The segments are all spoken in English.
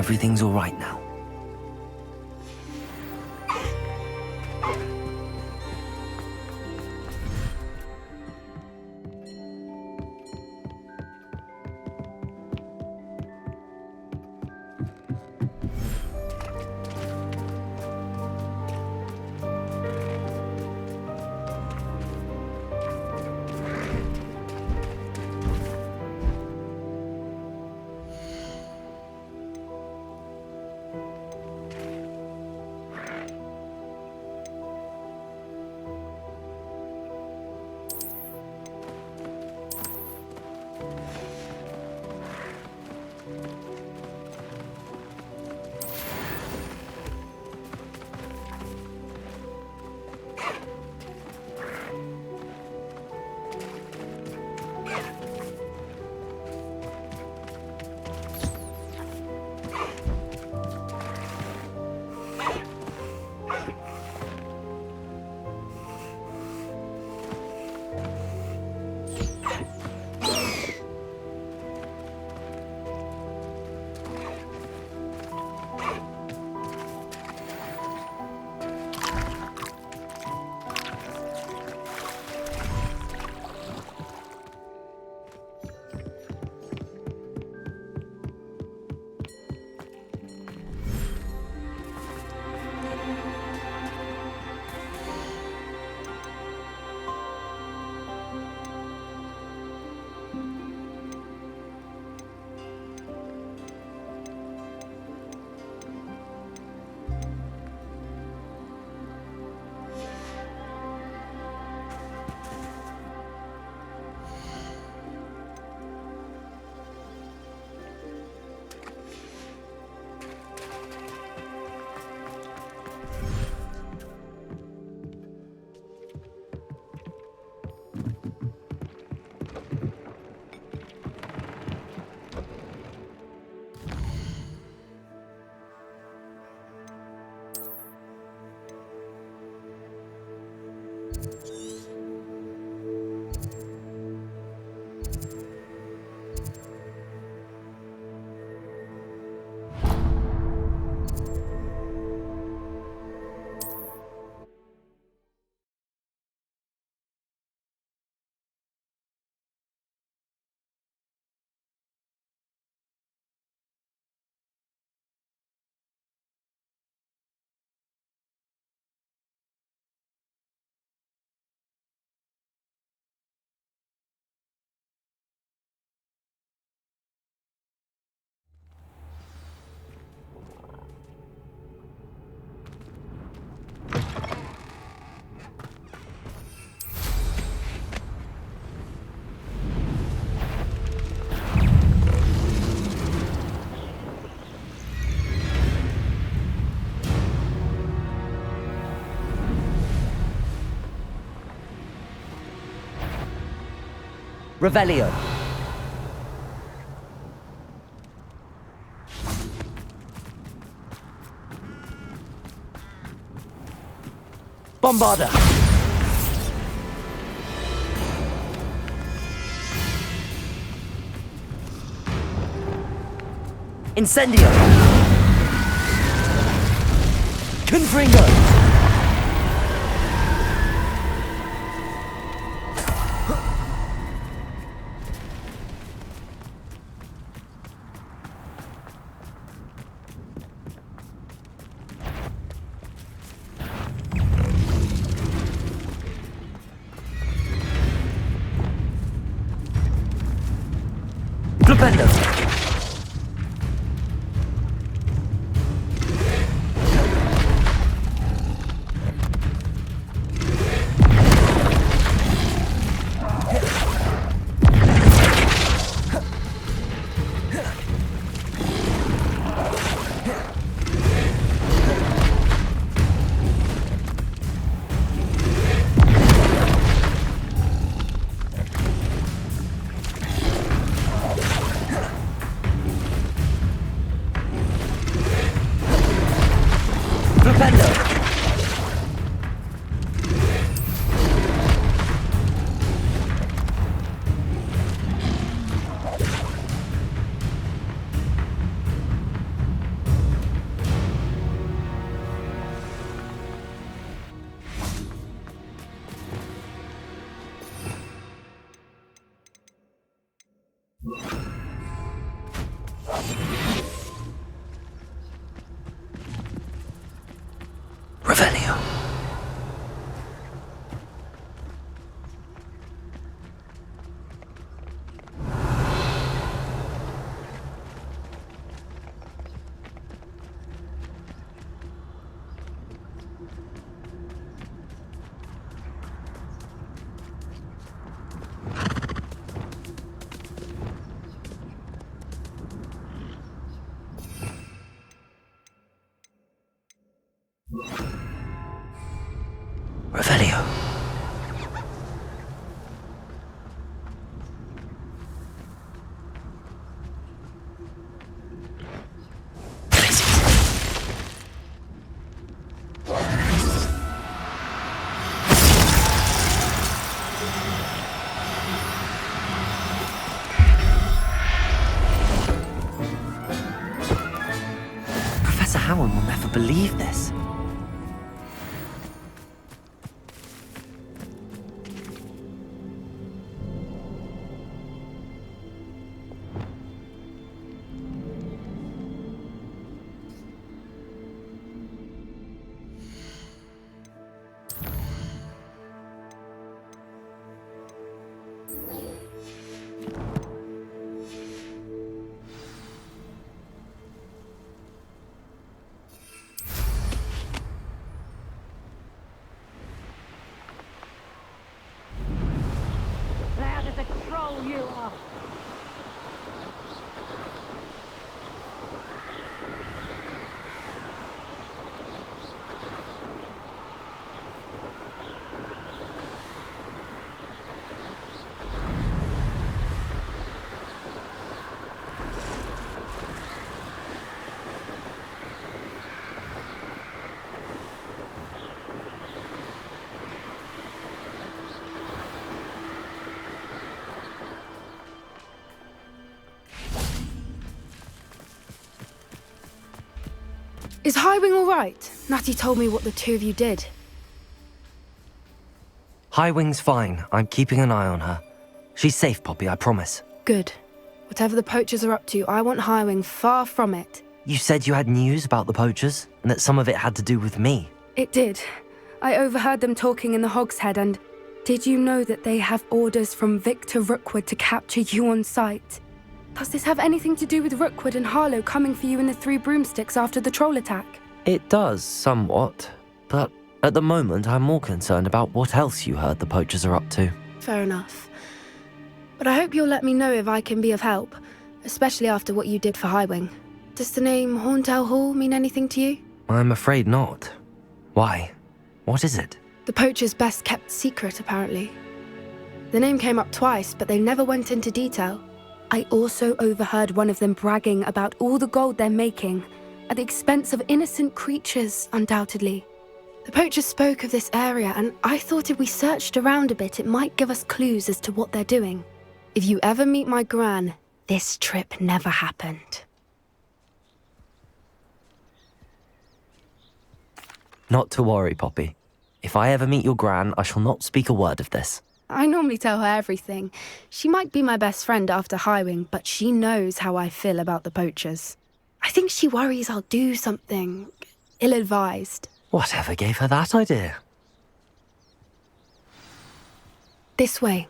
everything's all right now. Revelio. Bombarda. Incendio. Confringo. Flipendo. believe this. Loud as a troll you are. Is Highwing all right? Natty told me what the two of you did. Highwing's fine. I'm keeping an eye on her. She's safe, Poppy, I promise. Good. Whatever the poachers are up to, I want Highwing far from it. You said you had news about the poachers, and that some of it had to do with me. It did. I overheard them talking in the Hogshead, and did you know that they have orders from Victor Rookwood to capture you on sight? Does this have anything to do with Rookwood and Harlow coming for you in the Three Broomsticks after the troll attack? It does, somewhat. But at the moment, I'm more concerned about what else you heard the poachers are up to. Fair enough. But I hope you'll let me know if I can be of help, especially after what you did for Highwing. Does the name Horntail Hall mean anything to you? I'm afraid not. Why? What is it? The poachers' best kept secret, apparently. The name came up twice, but they never went into detail. I also overheard one of them bragging about all the gold they're making, at the expense of innocent creatures, undoubtedly. The poachers spoke of this area, and I thought if we searched around a bit, it might give us clues as to what they're doing. If you ever meet my gran, this trip never happened. Not to worry, Poppy. If I ever meet your gran, I shall not speak a word of this. I normally tell her everything. She might be my best friend after Highwing, but she knows how I feel about the poachers. I think she worries I'll do something ill-advised. Whatever gave her that idea? This way.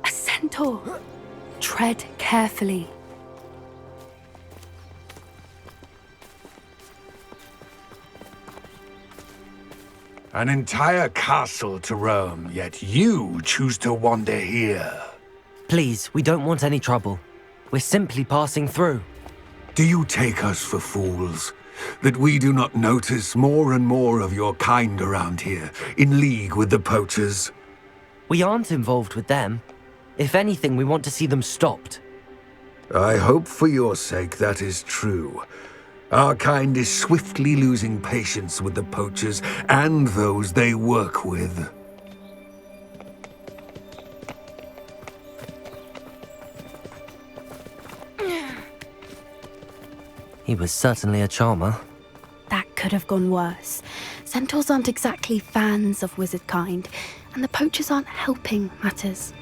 A centaur. Tread carefully. An entire castle to roam, yet you choose to wander here. Please, we don't want any trouble. We're simply passing through. Do you take us for fools? That we do not notice more and more of your kind around here, in league with the poachers? We aren't involved with them. If anything, we want to see them stopped. I hope for your sake that is true. Our kind is swiftly losing patience with the poachers and those they work with. He was certainly a charmer. That could have gone worse. Centaurs aren't exactly fans of wizard kind, and the poachers aren't helping matters.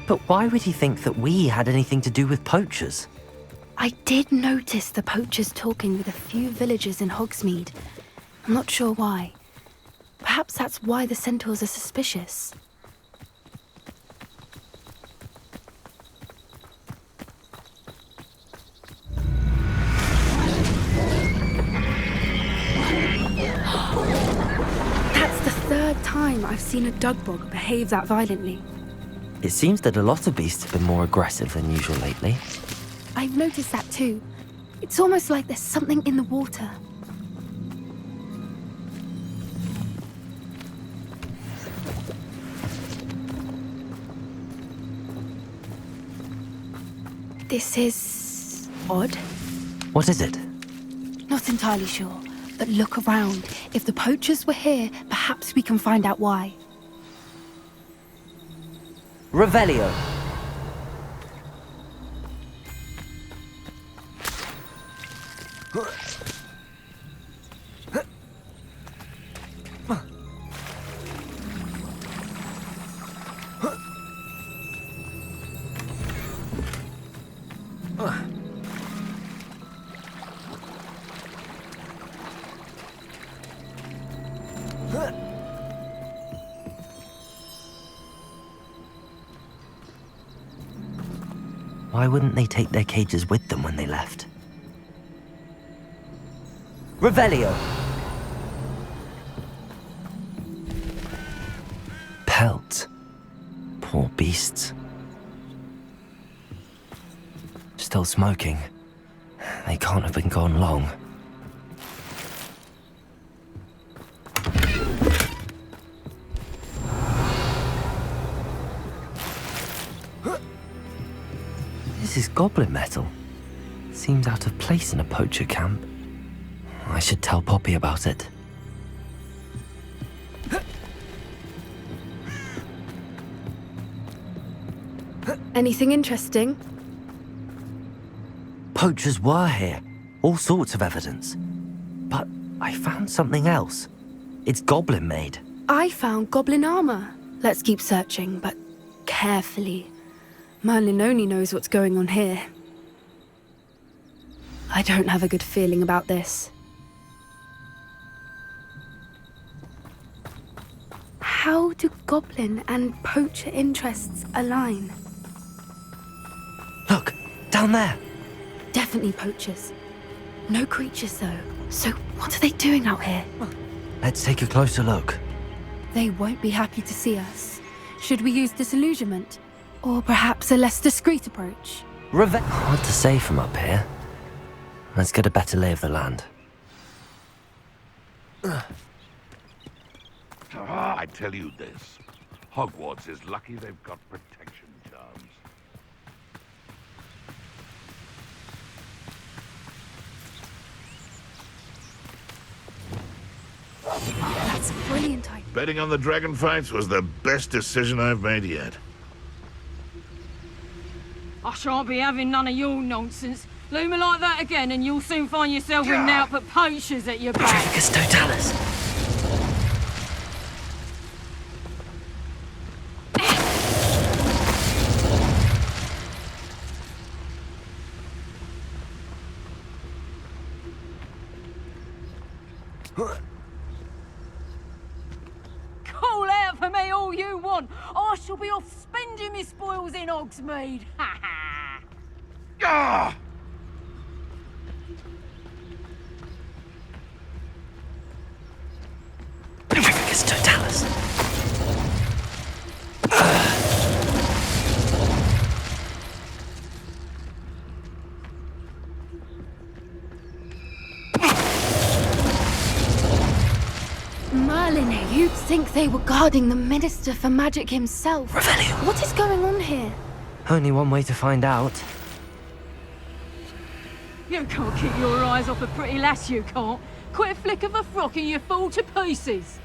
But why would he think that we had anything to do with poachers? I did notice the poachers talking with a few villagers in Hogsmeade. I'm not sure why. Perhaps that's why the centaurs are suspicious. time I've seen a dugbog behave that violently. It seems that a lot of beasts have been more aggressive than usual lately. I've noticed that too. It's almost like there's something in the water. This is odd. What is it? Not entirely sure, but look around. If the poachers were here, perhaps we can find out why. Revelio. Why wouldn't they take their cages with them when they left? Revelio! Pelt. Poor beasts. Still smoking. They can't have been gone long. This is goblin metal. Seems out of place in a poacher camp. I should tell Poppy about it. Anything interesting? Poachers were here. All sorts of evidence. But I found something else. It's goblin made. I found goblin armor. Let's keep searching, but carefully. Merlin only knows what's going on here. I don't have a good feeling about this. How do goblin and poacher interests align? Look, down there. Definitely poachers. No creatures though. So what are they doing out here? Let's take a closer look. They won't be happy to see us. Should we use disillusionment? Or perhaps a less discreet approach? Hard to say from up here. Let's get a better lay of the land. I tell you this, Hogwarts is lucky they've got protection charms. That's a brilliant idea. Betting on the dragon fights was the best decision I've made yet. I shan't be having none of your nonsense. Leave me like that again and you'll soon find yourself with naught but poachers at your back. Tricus totalis. Call out for me all you want. I shall be off spending my spoils in Hogsmeade. Ha ha! Ah! Tricus totalis. Merlin, you'd think they were guarding the Minister for Magic himself. Revelio. What is going on here? Only one way to find out. You can't keep your eyes off a pretty lass, you can't. Quit a flick of a frock and you fall to pieces.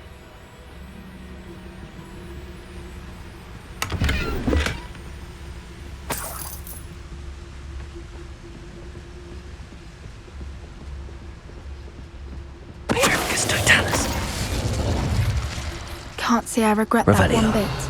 Tricus totalis. Can't say I regret that Revelio. one bit.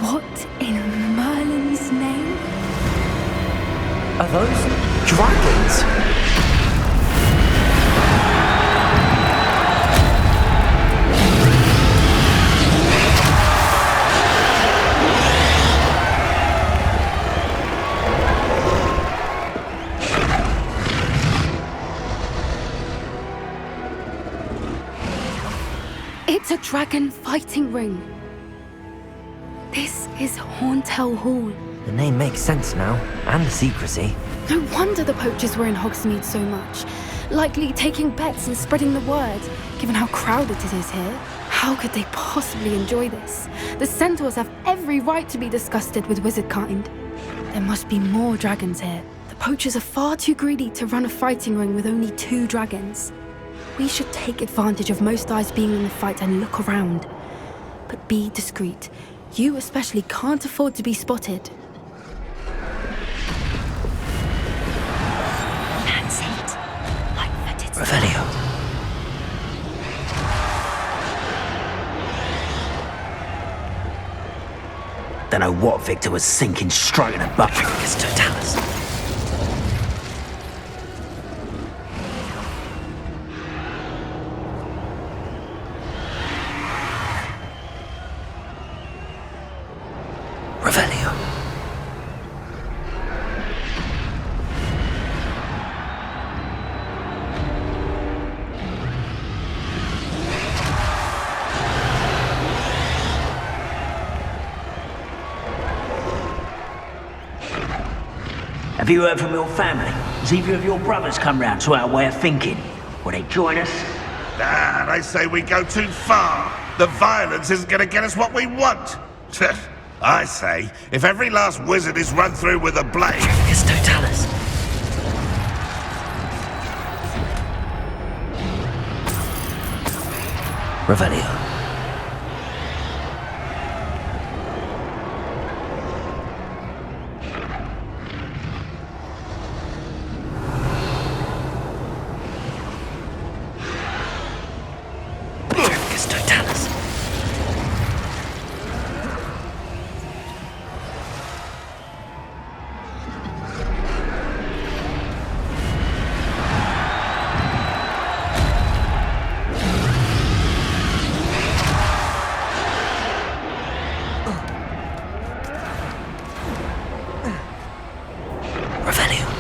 What in Merlin's name? Are those dragons? It's a dragon fighting ring. This is Horntail Hall. The name makes sense now, and the secrecy. No wonder the poachers were in Hogsmeade so much. Likely taking bets and spreading the word, given how crowded it is here. How could they possibly enjoy this? The centaurs have every right to be disgusted with wizard kind. There must be more dragons here. The poachers are far too greedy to run a fighting ring with only 2 dragons. We should take advantage of most eyes being in the fight and look around. But be discreet. You especially can't afford to be spotted. That's it. Like that it's... Revelio. Don't know what Victor was sinking straight in the butt. It's Totalis. Revelio. Have you heard from your family? Has either of your brothers come round to our way of thinking? Will they join us? Nah, they say we go too far. The violence isn't gonna get us what we want. I say, if every last wizard is run through with a blade... It's Totalis. Revelio. It's Totalis. Revelio.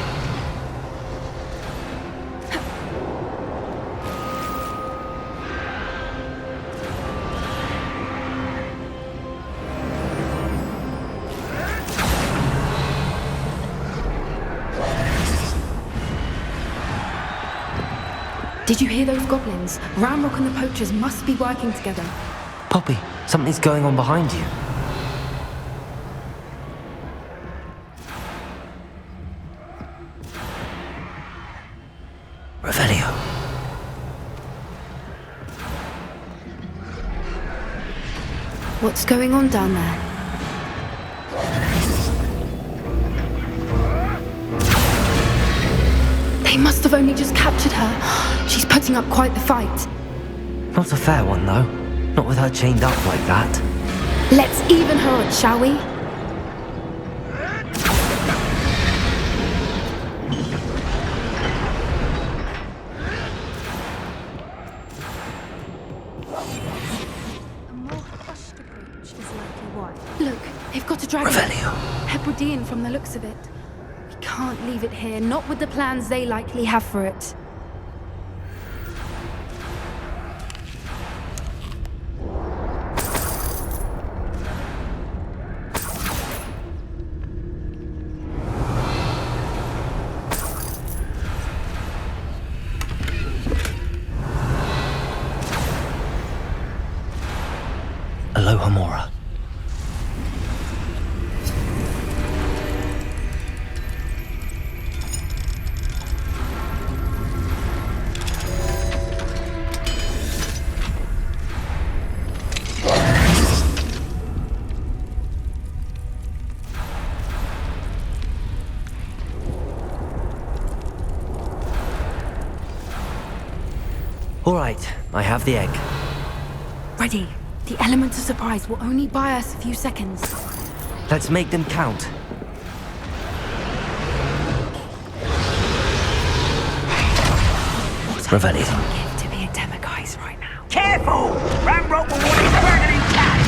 Did you hear those goblins? Ramrock and the poachers must be working together. Poppy, something's going on behind you. Revelio. What's going on down there? They must have only just captured her. She's putting up quite the fight. Not a fair one, though. Not with her chained up like that. Let's even her odds, shall we? A more hushed approach is likely why. Look, they've got a dragon. Revelio. Hebridean from the looks of it. We can't leave it here, not with the plans they likely have for it. Aloha Mora. All right, I have the egg. Ready. The element of surprise will only buy us a few seconds. Let's make them count. Revelli. Give to be a demiguise right now. Careful! Ramrock will want his burden intact!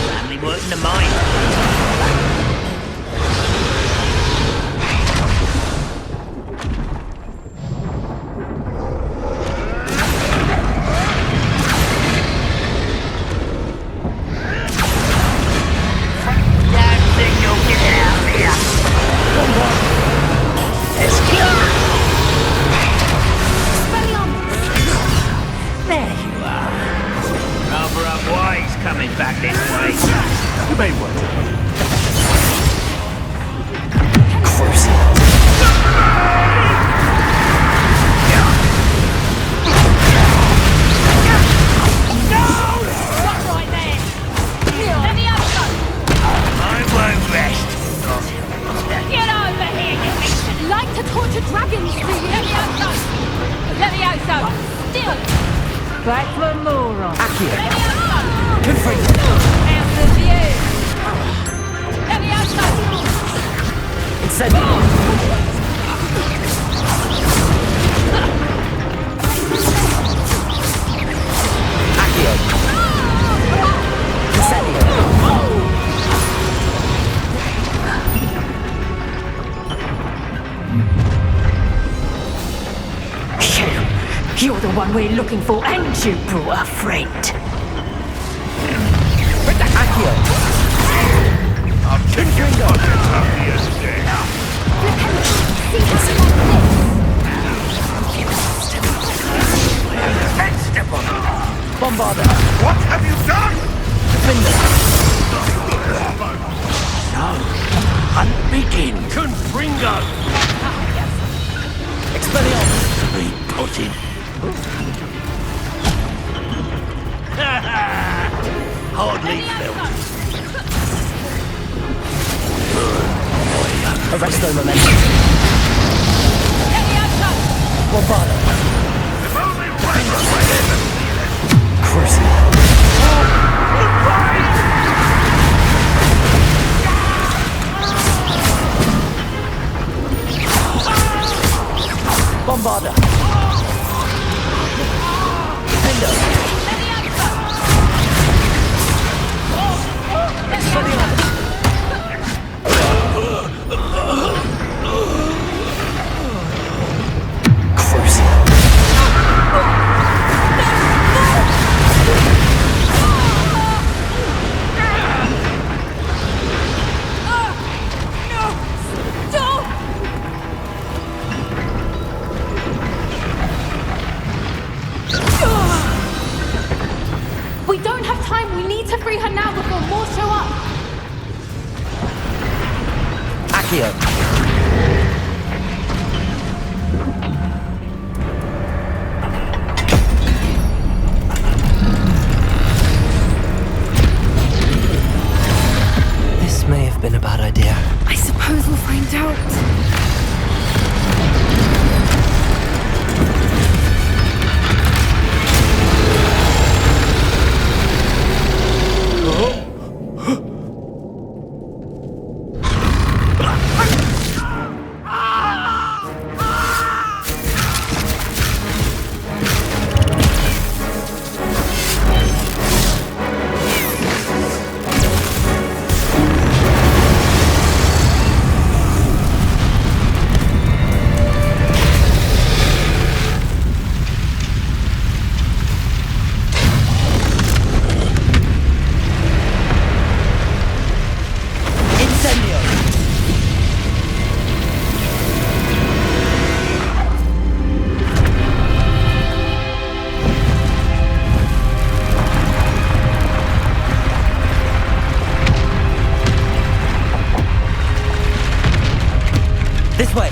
Family work in the mine. Damn thing, you'll get out of here. Let's go. There you are. Rather unwise coming back this way. You may want to. Stop right there! Let me have some! I won't rest. Get over here, you ancient! Like to torture dragons, do you? Let me have some! Let me have some! Still! Back for more on. Accio. Let me have some! Confringo. Out of view! Let me have some! Incendio. Accio. Incendio. You're the one we're looking for, and you brought a friend. Accio. I'll kick your fucking happiest day. Vegetable. Bombarda. What have you done? Hunt begin. Confringo! Expelliarmus. Be put in. Hardly felt. Arresto Momentum. Let me have some! Bombarda. If only one was my enemy. Crucible. Bombarda. Defender. Expelliarmus. Crucible. We don't have time. We need to free her now before more show up. Accio. This may have been a bad idea. I suppose we'll find out. This way!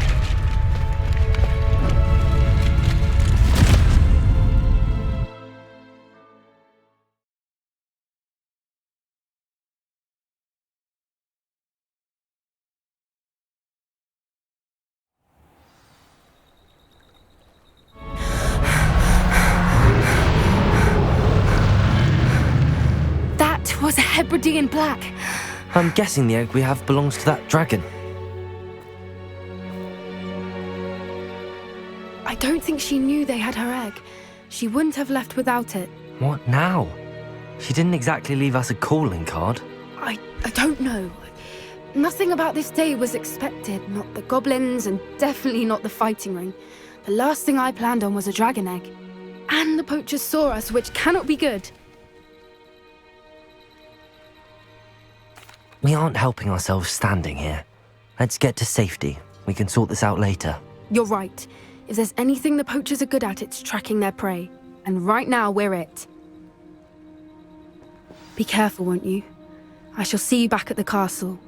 That was a Hebridean black. I'm guessing the egg we have belongs to that dragon. I don't think she knew they had her egg. She wouldn't have left without it. What now? She didn't exactly leave us a calling card. I don't know. Nothing about this day was expected. Not the goblins, and definitely not the fighting ring. The last thing I planned on was a dragon egg. And the poachers saw us, which cannot be good. We aren't helping ourselves standing here. Let's get to safety. We can sort this out later. You're right. If there's anything the poachers are good at, it's tracking their prey. And right now, we're it. Be careful, won't you? I shall see you back at the castle.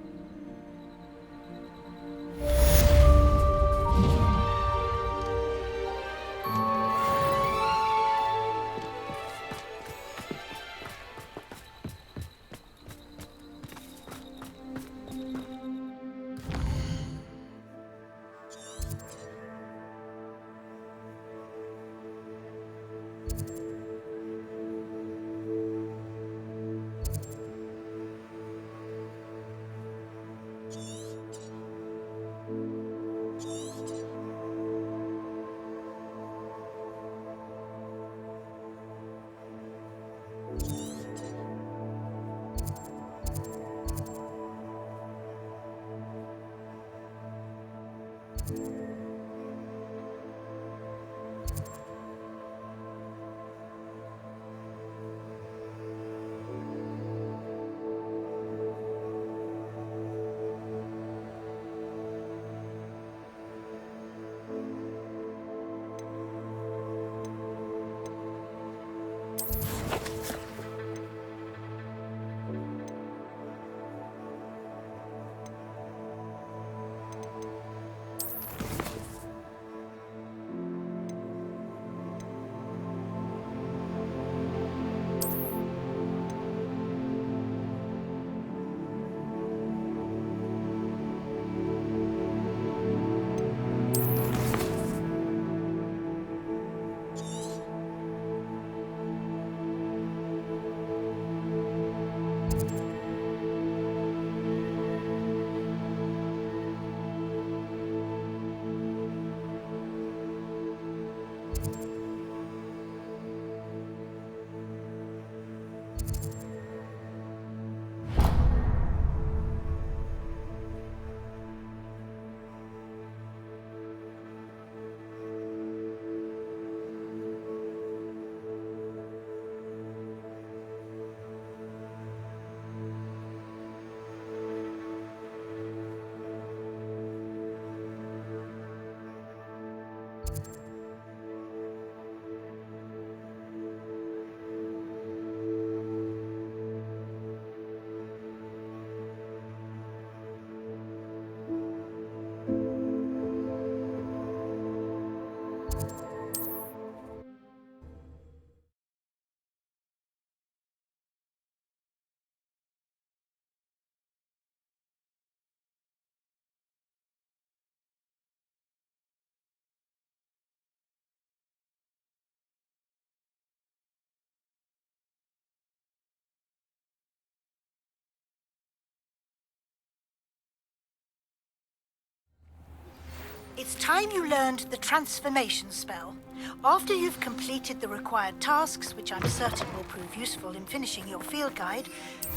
It's time you learned the transformation spell. After you've completed the required tasks, which I'm certain will prove useful in finishing your field guide,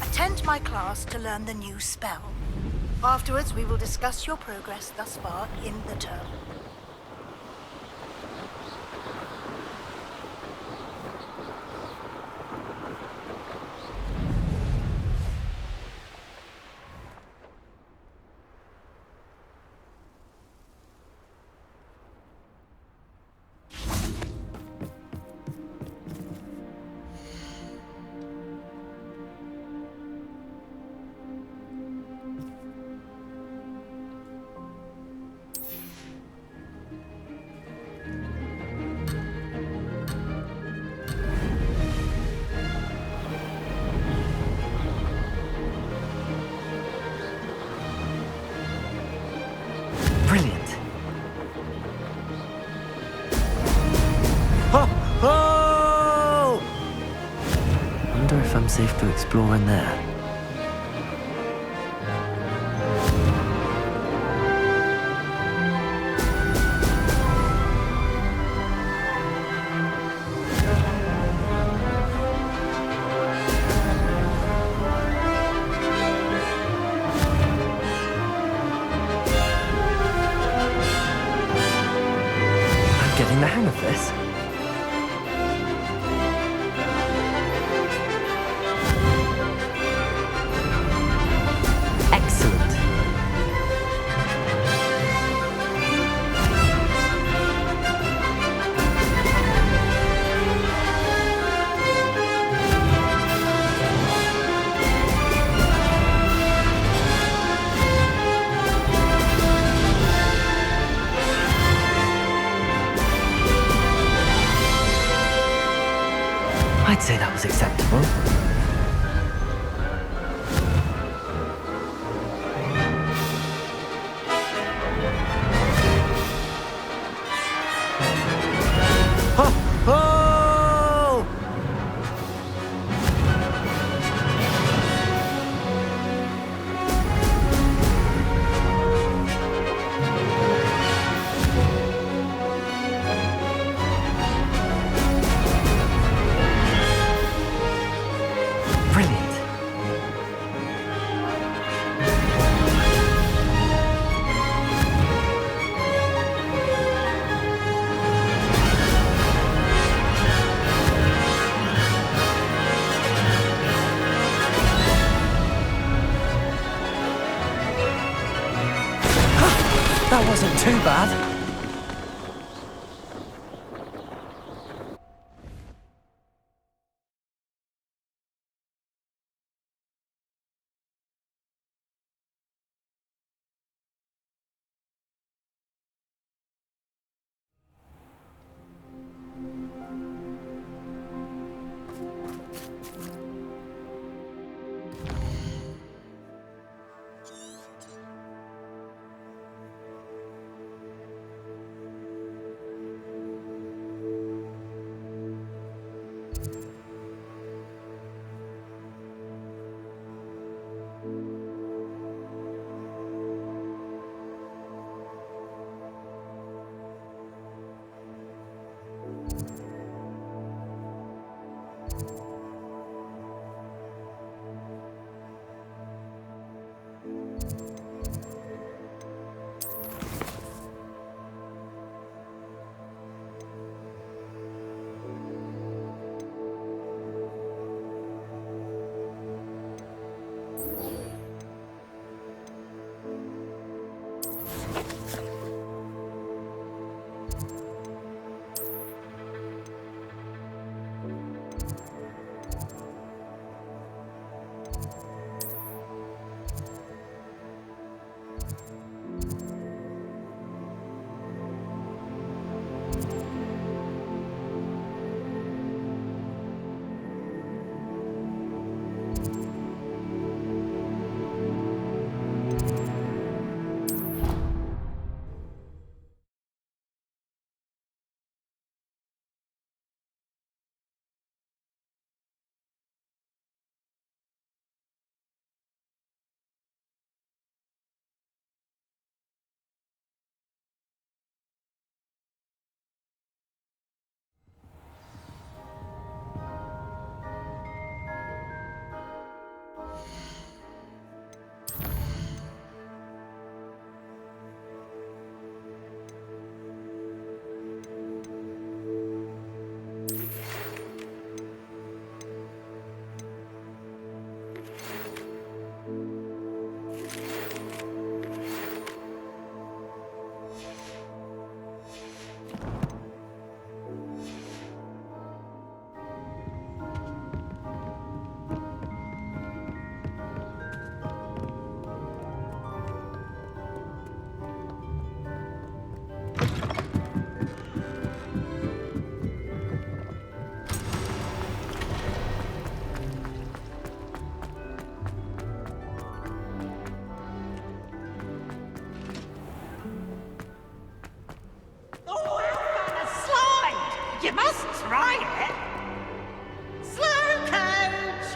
attend my class to learn the new spell. Afterwards, we will discuss your progress thus far in the term. safe to explore in there? I'm getting the hang of this. Excellent. I'd say that was acceptable. Oh! Brilliant. That wasn't too bad. You must try it. Slow coach!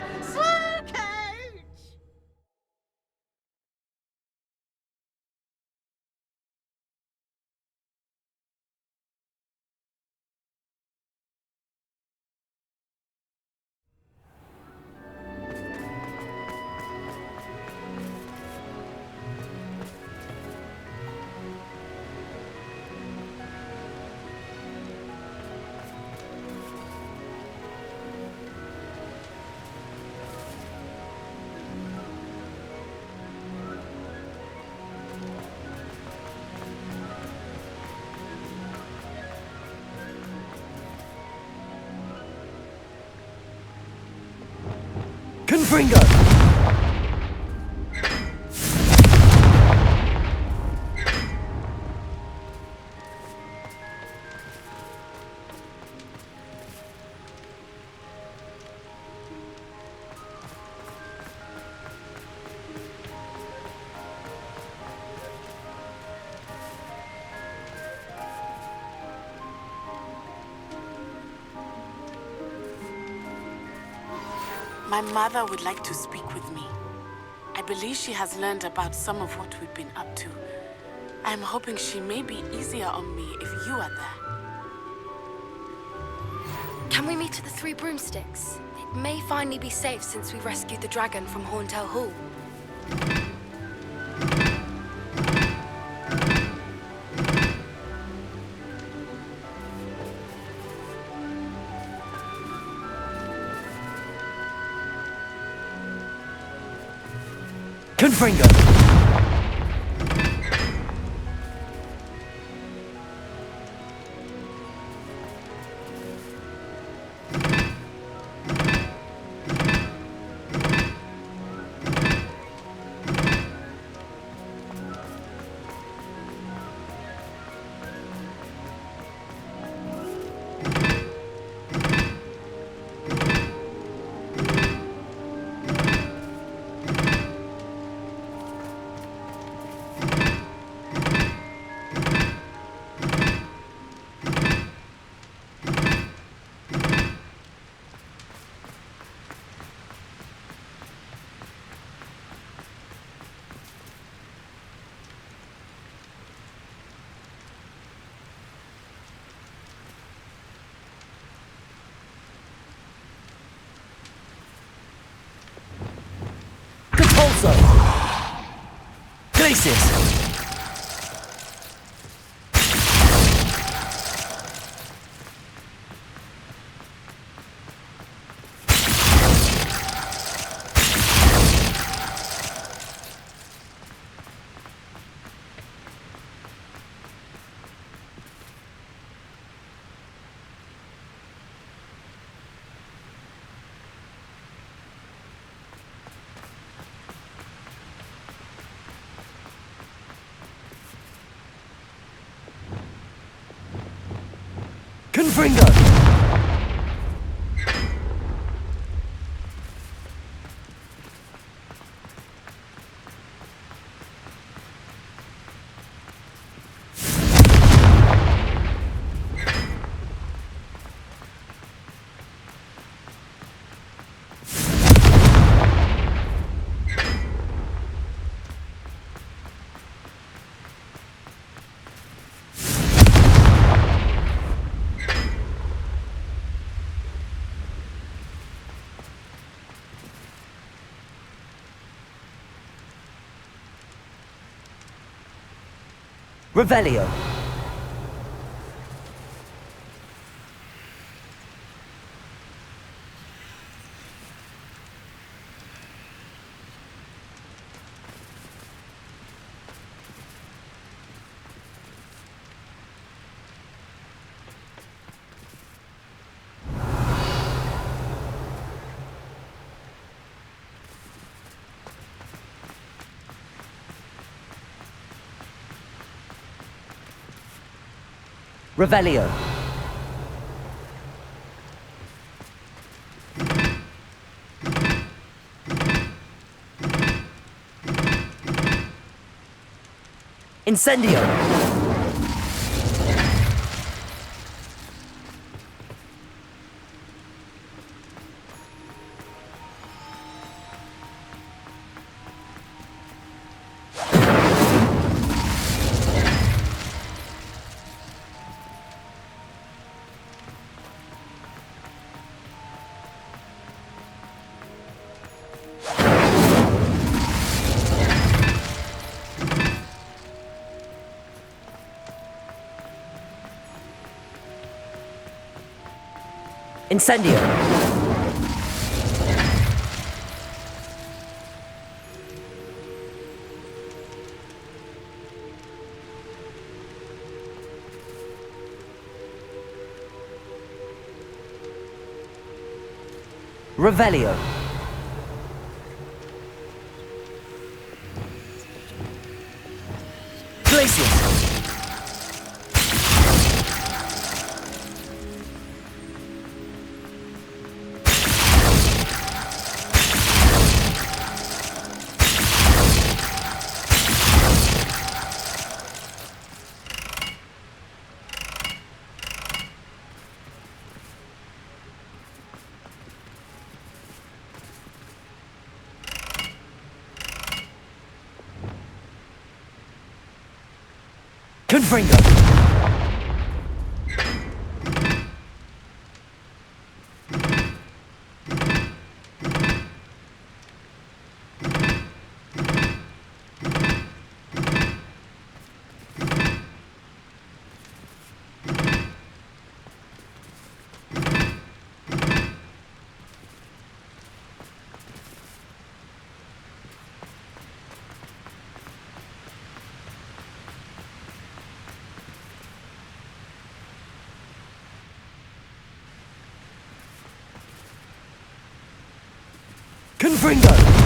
Confringo! My mother would like to speak with me. I believe she has learned about some of what we've been up to. I'm hoping she may be easier on me if you are there. Can we meet at the Three Broomsticks? It may finally be safe since we rescued the dragon from Horntail Hall. Confringo! Also, Glacius! Confringo! Revelio. Revelio. Incendio. Incendio. Revelio. Glacius! Confringo! Confringo!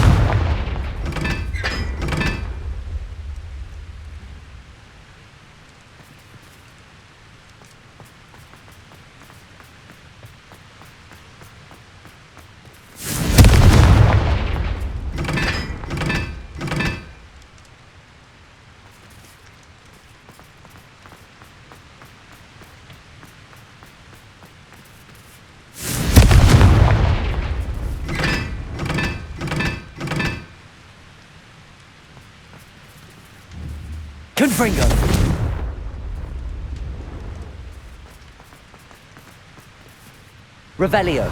Confringo! Revelio!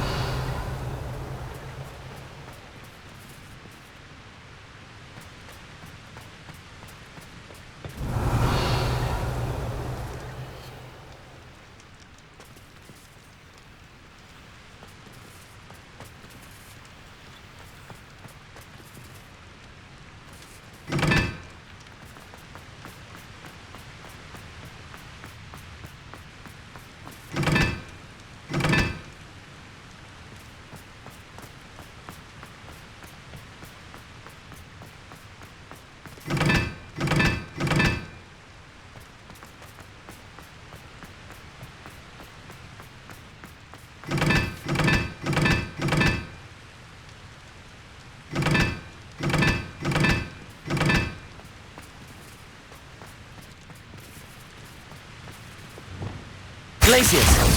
Glacius!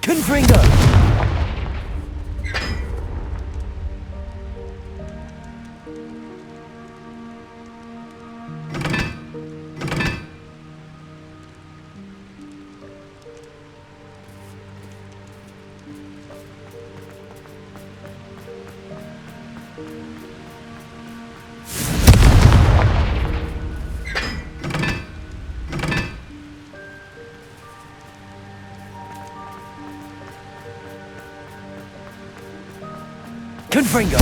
Confringo! Confringo!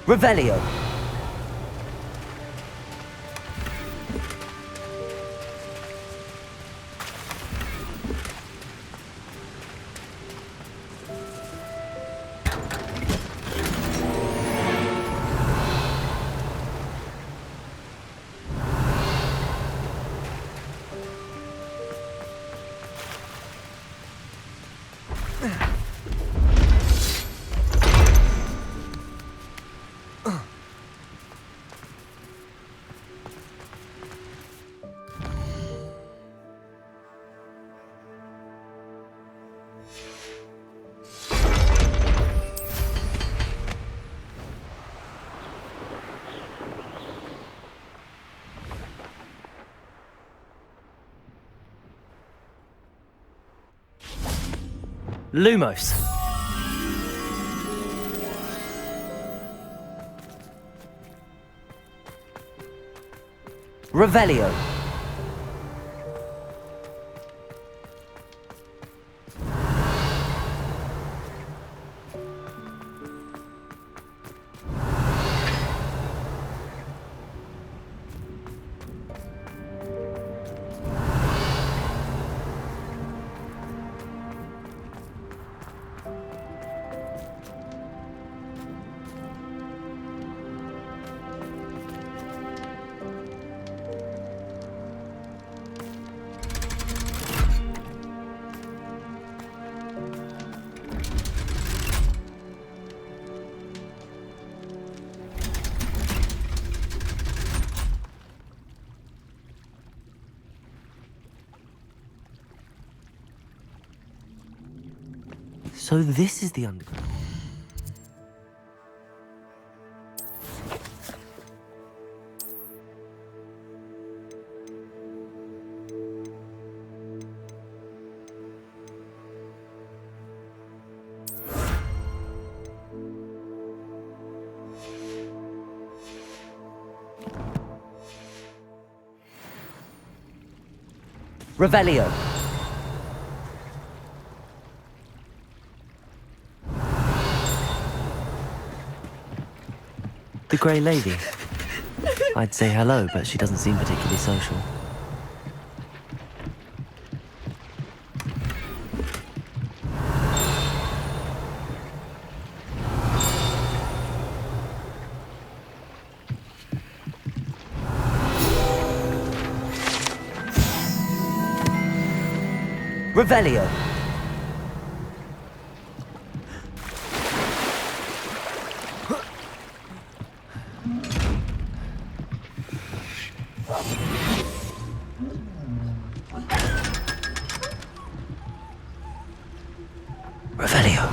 Revelio! Lumos. Revelio. So this is the underground. Revelio. The Grey Lady. I'd say hello, but she doesn't seem particularly social. Revelio. Revelio.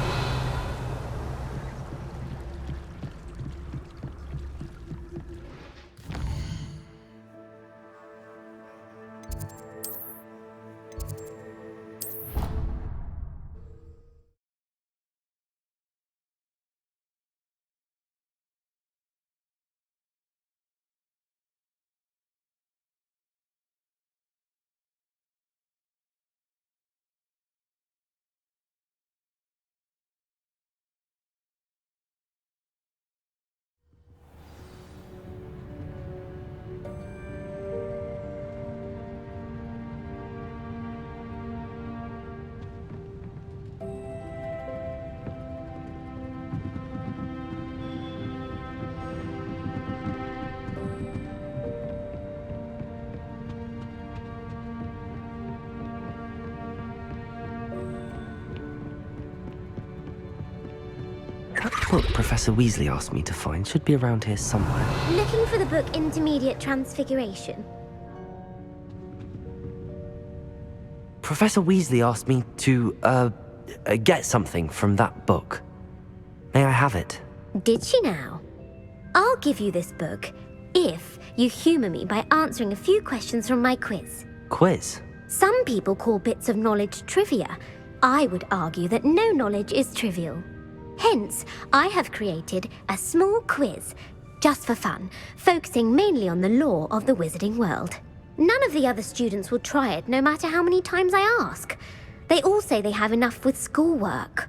That book Professor Weasley asked me to find should be around here somewhere. Looking for the book Intermediate Transfiguration? Professor Weasley asked me to, get something from that book. May I have it? Did she now? I'll give you this book if you humour me by answering a few questions from my quiz. Quiz? Some people call bits of knowledge trivia. I would argue that no knowledge is trivial. Hence, I have created a small quiz, just for fun, focusing mainly on the lore of the wizarding world. None of the other students will try it, no matter how many times I ask. They all say they have enough with schoolwork.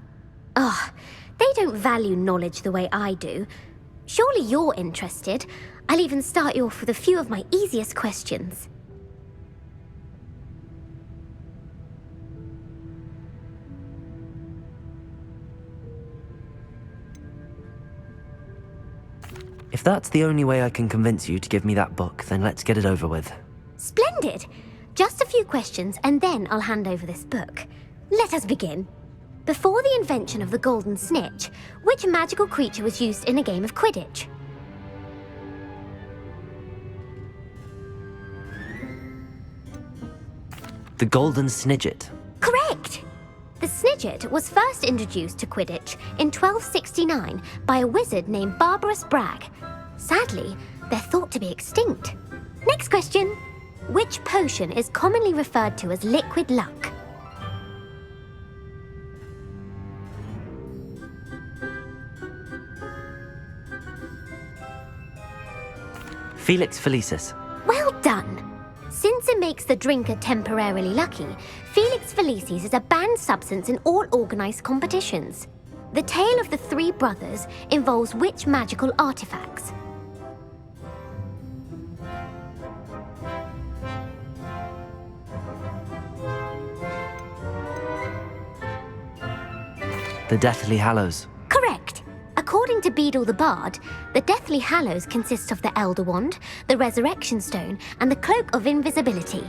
Ugh, they don't value knowledge the way I do. Surely you're interested. I'll even start you off with a few of my easiest questions. If that's the only way I can convince you to give me that book, then let's get it over with. Splendid! Just a few questions and then I'll hand over this book. Let us begin. Before the invention of the golden snitch, which magical creature was used in a game of Quidditch? The Golden Snidget. Correct! The Snidget was first introduced to Quidditch in 1269 by a wizard named Barbarous Bragg. Sadly, they're thought to be extinct. Next question. Which potion is commonly referred to as liquid luck? Felix Felicis. Well done! Since it makes the drinker temporarily lucky, Felix Felicis is a banned substance in all organised competitions. The tale of the three brothers involves which magical artifacts? The Deathly Hallows. Correct! According to Beadle the Bard, the Deathly Hallows consists of the Elder Wand, the Resurrection Stone, and the Cloak of Invisibility.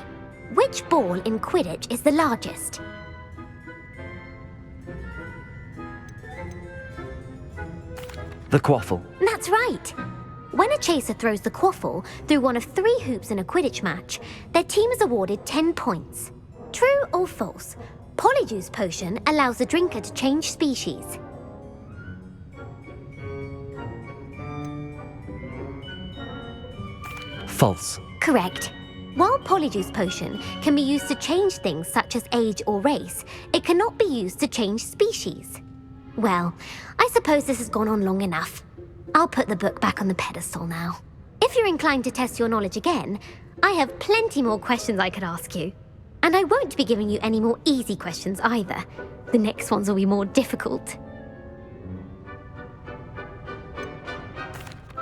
Which ball in Quidditch is the largest? The Quaffle. That's right! When a chaser throws the quaffle through one of 3 hoops in a Quidditch match, their team is awarded 10 points. True or false? Polyjuice Potion allows the drinker to change species. False. Correct. While Polyjuice Potion can be used to change things such as age or race, it cannot be used to change species. Well, I suppose this has gone on long enough. I'll put the book back on the pedestal now. If you're inclined to test your knowledge again, I have plenty more questions I could ask you. And I won't be giving you any more easy questions either. The next ones will be more difficult.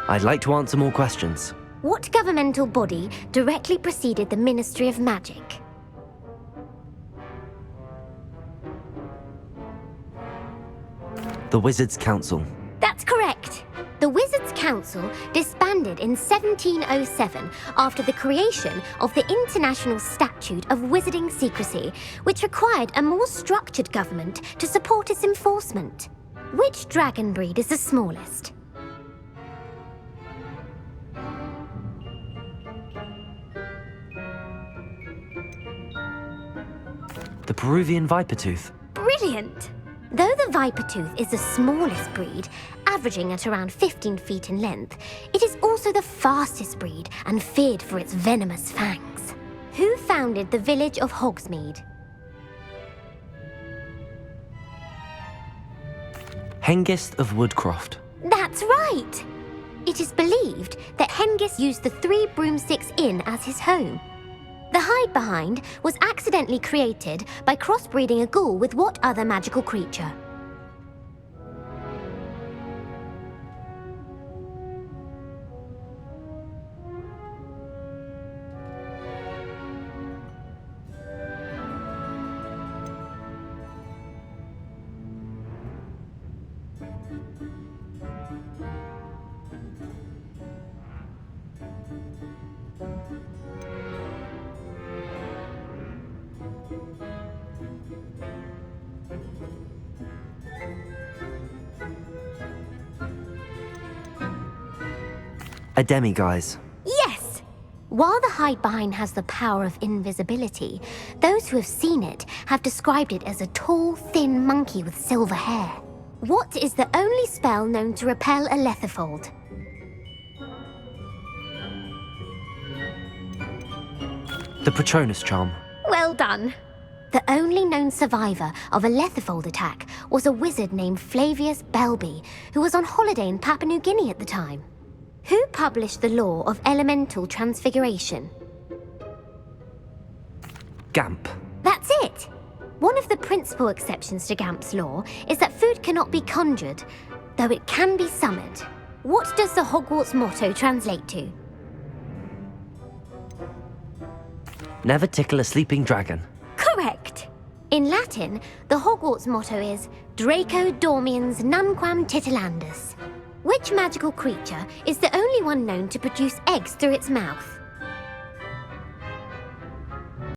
I'd like to answer more questions. What governmental body directly preceded the Ministry of Magic? The Wizards' Council. That's correct. The Wizards' Council disbanded in 1707 after the creation of the International Statute of Wizarding Secrecy, which required a more structured government to support its enforcement. Which dragon breed is the smallest? The Peruvian Vipertooth. Brilliant! Though the Vipertooth is the smallest breed, averaging at around 15 feet in length, it is also the fastest breed and feared for its venomous fangs. Who founded the village of Hogsmeade? Hengist of Woodcroft. That's right! It is believed that Hengist used the 3 Broomsticks Inn as his home. The hide-behind was accidentally created by crossbreeding a ghoul with what other magical creature? A Demiguise. Yes! While the hide-behind has the power of invisibility, those who have seen it have described it as a tall, thin monkey with silver hair. What is the only spell known to repel a Lethifold? The Patronus Charm. Well done! The only known survivor of a Lethifold attack was a wizard named Flavius Belby, who was on holiday in Papua New Guinea at the time. Who published the law of elemental transfiguration? Gamp. That's it! One of the principal exceptions to Gamp's law is that food cannot be conjured, though it can be summoned. What does the Hogwarts motto translate to? Never tickle a sleeping dragon. Correct! In Latin, the Hogwarts motto is Draco Dormiens Nunquam Titilandus. Which magical creature is the only one known to produce eggs through its mouth?